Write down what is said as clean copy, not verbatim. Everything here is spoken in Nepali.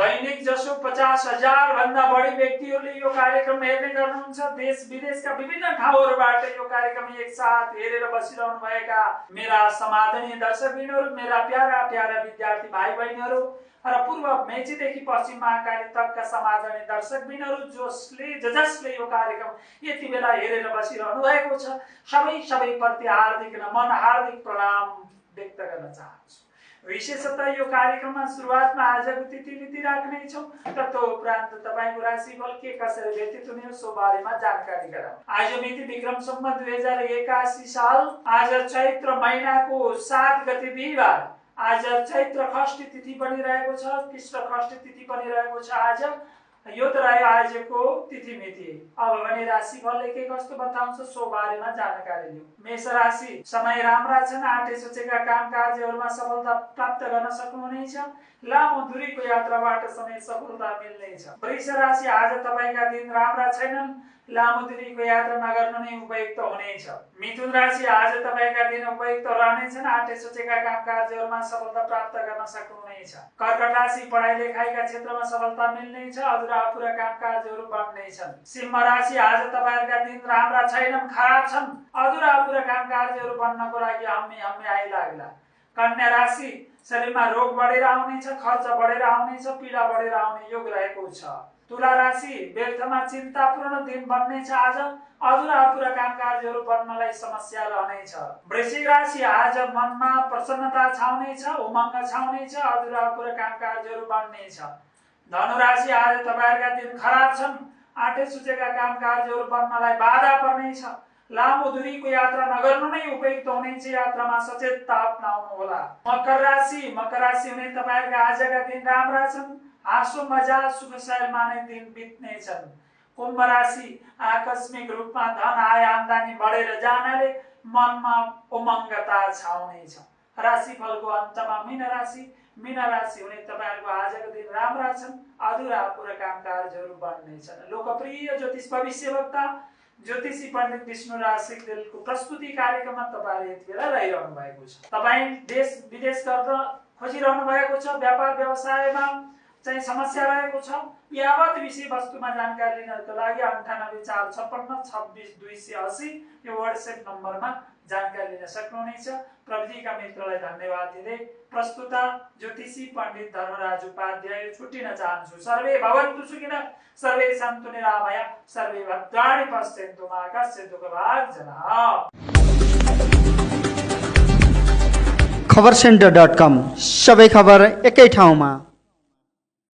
दैनिक जसो 50,000 भन्दा बढी व्यक्तिहरूले यो कार्यक्रम हेर्ने गर्नुहुन्छ। देश विदेशका विभिन्न ठाउँहरूबाट यो कार्यक्रम एकसाथ हेरेर बसिरहनु भएका मेरा समादरणीय दर्शकबिनहरू, मेरा प्यारा प्यारा विद्यार्थी भाइ बहिनीहरू र पूर्व मेचीदेखि पश्चिम महाकाली तकका समादरणीय दर्शकबिनहरू जसले यो कार्यक्रम यति बेला हेरेर बसिरहनु भएको छ, सबै प्रति हार्दिक नमन, हार्दिक प्रणाम व्यक्त गर्न चाहन्छु। विशेषतः यो कार्यक्रममा सुरुवातमा आजको तिथि राख्नेछौँ, तदुपरान्त तपाईको राशिफल के कसरी व्यतीत हुने हो सो बारेमा जानकारी गराउँ। आज मिति विक्रम सम्वत 2081 साल, आज चैत्र महिनाको 7 गते बिहीबार, आज चैत्र षष्ठी तिथि पनि रहेको छ, कृष्ण षष्ठी तिथि पनि रहेको छ। आज यो त रह्यो आजको तिथि मिति। अब भने राशिफलले के कस्तो बताउँछ सो बारेमा जानकारी लिउँ। मेष राशि, समय राम्रा छन्, आँटे सोचेका काम कार्यहरूमा सफलता प्राप्त गर्न सक्नुहुनेछ। लामो दूरीको यात्राबाट समेत सफलता मिल्नेछ। वृष राशि, आज तपाईका दिन राम्रा छैनन्, लामो दूरीको यात्रा नगर्नु नै उपयुक्त हुनेछ। मिथुन राशि, आज तपाईका दिन उपयुक्त रहनेछन्, आँटे सोचेका काम कार्यहरूमा सफलता प्राप्त गर्न सक्नुहुनेछ। कर्कट राशि, पढाइ लेखाइका क्षेत्रमा सफलता मिल्नेछ, अधुरा अपुरा काम कार्यहरू बन्नेछन्। सिंह राशि, आज तपाईहरुका दिन राम्रा छैनन्, खराब छन्, अधुरा अपुरा काम कार्यहरू बन्नको लागि हम्मे आइलाग्ला। कन्या राशि, शरीरमा रोग बढेर आउनेछ, खर्च बढेर आउनेछ, पीडा बढेर आउने योग रहेको छ। तुला राशि, व्यर्थमा चिन्तापूर्ण दिन बन्नेछ, आज अधुरा अपुरा काम कार्यहरू बन्नलाई समस्या रहनेछ। वृश्चिक राशि, आज मनमा प्रसन्नता छाउनेछ, उमङ्ग छाउनेछ, अधुरा अपुरा काम कार्यहरू बन्नेछ। धनु राशि, आज तपाईहरुका दिन खराब छन्, आँटे सोचेका काम कार्यहरू बन्नलाई बाधा पर्नेछ। लामो दूरीको यात्रा नगर्नु नै उपयुक्त हुनेछ, यात्रामा सचेतता अपनाउनु होला। मकर राशि हुने तपाईहरुका आजका दिन राम्रा छन्, हाँसो मजा सुख शैलमा नै दिन बित्नेछन्। कुम्भ राशि, आकस्मिक रूपमा धन आय आम्दानी बढेर जानाले मनमा उमङ्गता छाउनेछ। राशिफलको अन्तमा मीन राशि हुने तपाईहरुको आजको दिन राम्रा छन्, अधुरा अपुरा काम कार्यहरू बन्नेछन्। लोकप्रिय ज्योतिष भविष्यवक्ता ज्योतिषी पण्डित विष्णुराज सिक्देलको प्रस्तुति कार्यक्रममा तपाईहरु यति बेला रहिरहनु भएको छ। तपाई देश विदेश गर्न खोजिरहनु भएको छ, व्यापार व्यवसायमा चाहिँ समस्या रहेको छ, यावत विषय वस्तुमा जानकारी लिनको लागि 9845562280 यो व्हाट्सएप नम्बरमा जानकारी लिन सक्नुहुनेछ। प्रविधिका मित्रलाई धन्यवाद दिँदै प्रस्तुता ज्योतिषी पण्डित धर्मराज उपाध्याय छुट्टिन चाहन्छु। सर्वे भवन्तु सुखिनः, सर्वे सन्तु निरामया, सर्वे भद्राणि पश्यन्तु मा कश्चित् दुःखभाग् जनः। खबरसेन्टर.com, सबै खबर एकै ठाउँमा।